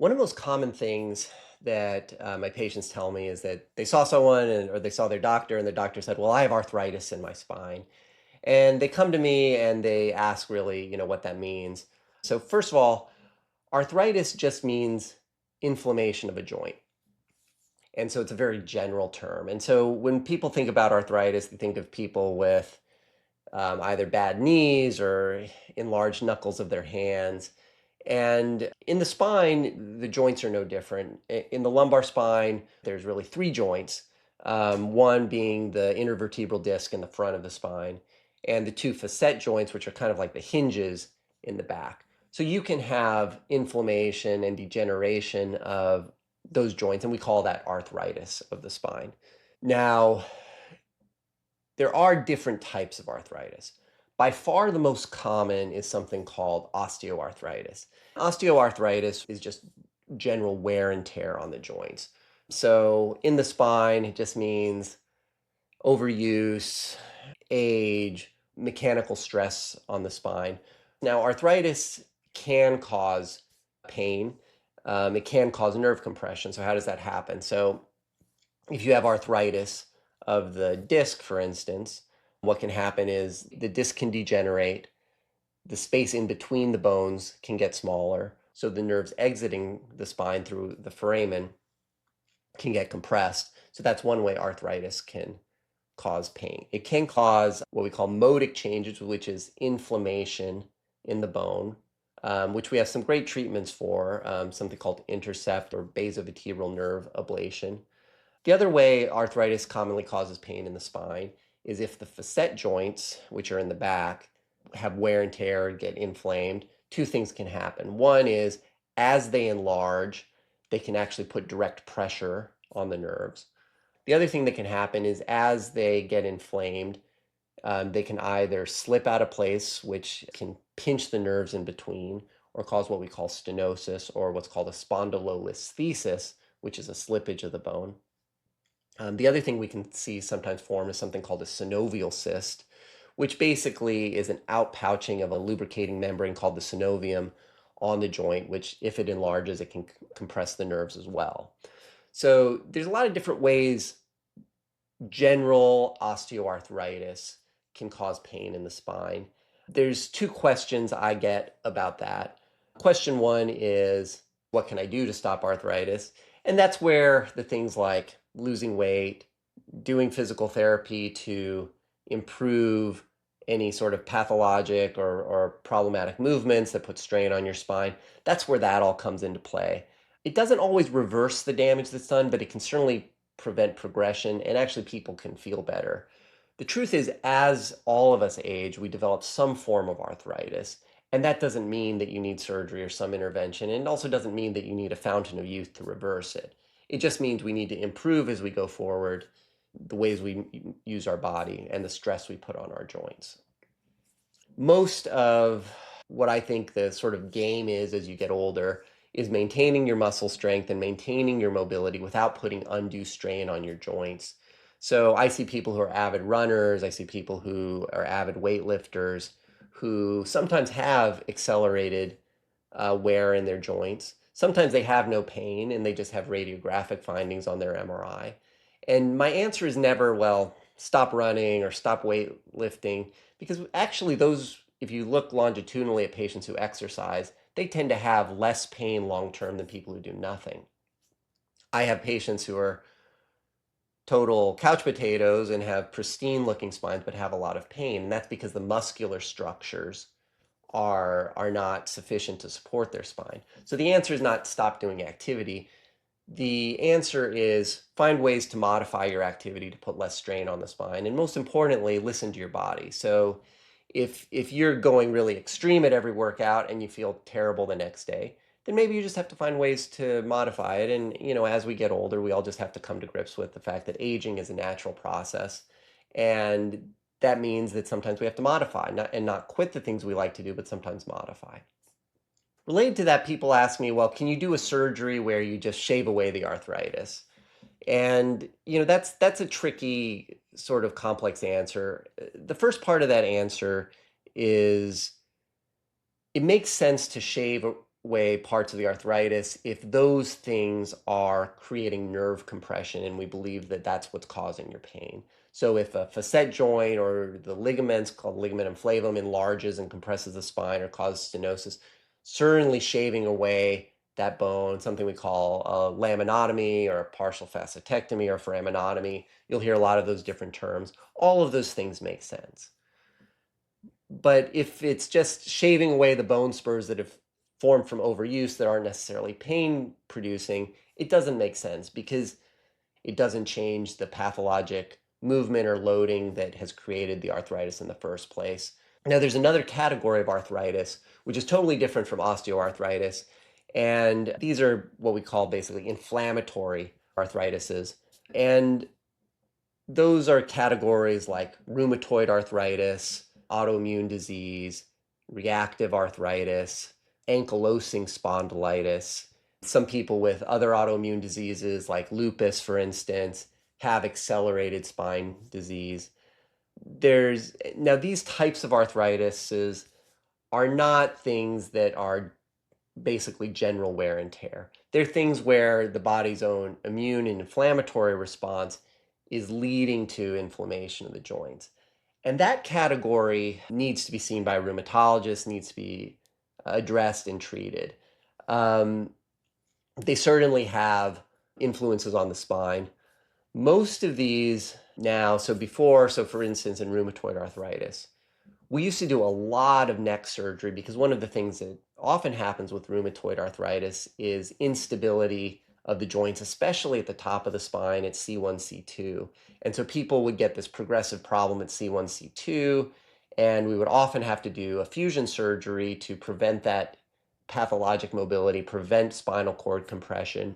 One of the most common things that my patients tell me is that they saw someone or they saw their doctor and the doctor said, well, I have arthritis in my spine. And they come to me and they ask really, what that means. So first of all, arthritis just means inflammation of a joint. And so it's a very general term. And so when people think about arthritis, they think of people with either bad knees or enlarged knuckles of their hands. And in the spine, the joints are no different. In the lumbar spine, there's really three joints, one being the intervertebral disc in the front of the spine, and the two facet joints, which are kind of like the hinges in the back. So you can have inflammation and degeneration of those joints, and we call that arthritis of the spine. Now, there are different types of arthritis. By far, the most common is something called osteoarthritis. Osteoarthritis is just general wear and tear on the joints. So, in the spine, it just means overuse, age, mechanical stress on the spine. Now, arthritis can cause pain. It can cause nerve compression. So, how does that happen? So, if you have arthritis of the disc, for instance, what can happen is the disc can degenerate, the space in between the bones can get smaller, so the nerves exiting the spine through the foramen can get compressed. So that's one way arthritis can cause pain. It can cause what we call modic changes, which is inflammation in the bone, which we have some great treatments for, something called intercept or basovertebral nerve ablation. The other way arthritis commonly causes pain in the spine is if the facet joints, which are in the back, have wear and tear, get inflamed. Two things can happen. One is as they enlarge, they can actually put direct pressure on the nerves. The other thing that can happen is as they get inflamed, they can either slip out of place, which can pinch the nerves in between, or cause what we call stenosis, or what's called a spondylolisthesis, which is a slippage of the bone. The other thing we can see sometimes form is something called a synovial cyst, which basically is an outpouching of a lubricating membrane called the synovium on the joint, which, if it enlarges, it can compress the nerves as well. So there's a lot of different ways general osteoarthritis can cause pain in the spine. There's two questions I get about that. Question one is, what can I do to stop arthritis? And that's where the things like losing weight, doing physical therapy to improve any sort of pathologic or problematic movements that put strain on your spine, that's where that all comes into play. It doesn't always reverse the damage that's done, but it can certainly prevent progression, and actually people can feel better. The truth is, as all of us age, we develop some form of arthritis, and that doesn't mean that you need surgery or some intervention, and it also doesn't mean that you need a fountain of youth to reverse it. It just means we need to improve as we go forward the ways we use our body and the stress we put on our joints. Most of what I think the sort of game is as you get older is maintaining your muscle strength and maintaining your mobility without putting undue strain on your joints. So I see people who are avid runners, I see people who are avid weightlifters who sometimes have accelerated wear in their joints. Sometimes they have no pain and they just have radiographic findings on their MRI. And my answer is never, well, stop running or stop weightlifting, because actually those, if you look longitudinally at patients who exercise, they tend to have less pain long term than people who do nothing. I have patients who are total couch potatoes and have pristine looking spines but have a lot of pain, and that's because the muscular structures are not sufficient to support their spine. So the answer is not stop doing activity. The answer is find ways to modify your activity to put less strain on the spine, and most importantly, listen to your body. So if you're going really extreme at every workout and you feel terrible the next day, then maybe you just have to find ways to modify it. And as we get older, we all just have to come to grips with the fact that aging is a natural process, and that means that sometimes we have to modify, not quit the things we like to do, but sometimes modify. Related to that, people ask me, well, can you do a surgery where you just shave away the arthritis? And that's a tricky sort of complex answer. The first part of that answer is it makes sense to shave way parts of the arthritis if those things are creating nerve compression, and we believe that that's what's causing your pain. So if a facet joint or the ligaments called ligament inflavum enlarges and compresses the spine or causes stenosis, certainly shaving away that bone, something we call a laminotomy or a partial facetectomy or foraminotomy. You'll hear a lot of those different terms. All of those things make sense. But if it's just shaving away the bone spurs that have formed from overuse that aren't necessarily pain producing, it doesn't make sense because it doesn't change the pathologic movement or loading that has created the arthritis in the first place. Now, there's another category of arthritis, which is totally different from osteoarthritis. And these are what we call basically inflammatory arthritises. And those are categories like rheumatoid arthritis, autoimmune disease, reactive arthritis, ankylosing spondylitis. Some people with other autoimmune diseases like lupus, for instance, have accelerated spine disease. There's now these types of arthritises are not things that are basically general wear and tear. They're things where the body's own immune and inflammatory response is leading to inflammation of the joints. And that category needs to be seen by a rheumatologist, needs to be addressed and treated. Um, they certainly have influences on the spine. Most of these now, so for instance, in rheumatoid arthritis, we used to do a lot of neck surgery because one of the things that often happens with rheumatoid arthritis is instability of the joints, especially at the top of the spine at C1, C2. And so people would get this progressive problem at C1, C2, and we would often have to do a fusion surgery to prevent that pathologic mobility, prevent spinal cord compression.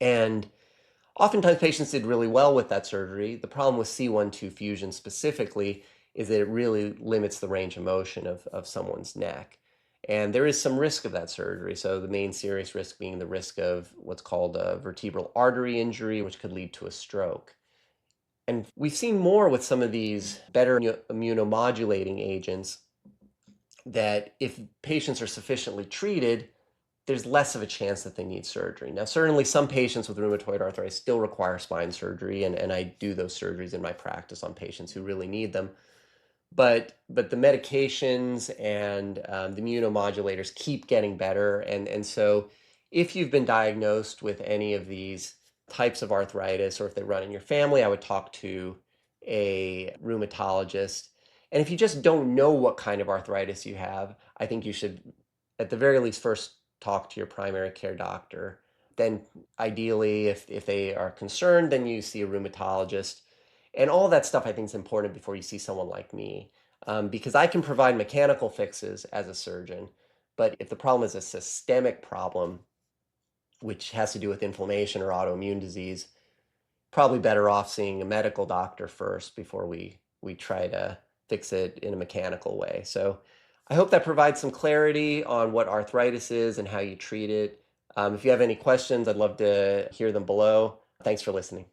And oftentimes patients did really well with that surgery. The problem with C1-2 fusion specifically is that it really limits the range of motion of someone's neck. And there is some risk of that surgery. So the main serious risk being the risk of what's called a vertebral artery injury, which could lead to a stroke. And we've seen more with some of these better immunomodulating agents that if patients are sufficiently treated, there's less of a chance that they need surgery. Now, certainly some patients with rheumatoid arthritis still require spine surgery, and I do those surgeries in my practice on patients who really need them. But the medications and the immunomodulators keep getting better. And so if you've been diagnosed with any of these types of arthritis, or if they run in your family, I would talk to a rheumatologist. And if you just don't know what kind of arthritis you have, I think you should, at the very least, first talk to your primary care doctor. Then ideally, if they are concerned, then you see a rheumatologist. And all that stuff I think is important before you see someone like me, because I can provide mechanical fixes as a surgeon. But if the problem is a systemic problem, which has to do with inflammation or autoimmune disease, probably better off seeing a medical doctor first before we try to fix it in a mechanical way. So I hope that provides some clarity on what arthritis is and how you treat it. If you have any questions, I'd love to hear them below. Thanks for listening.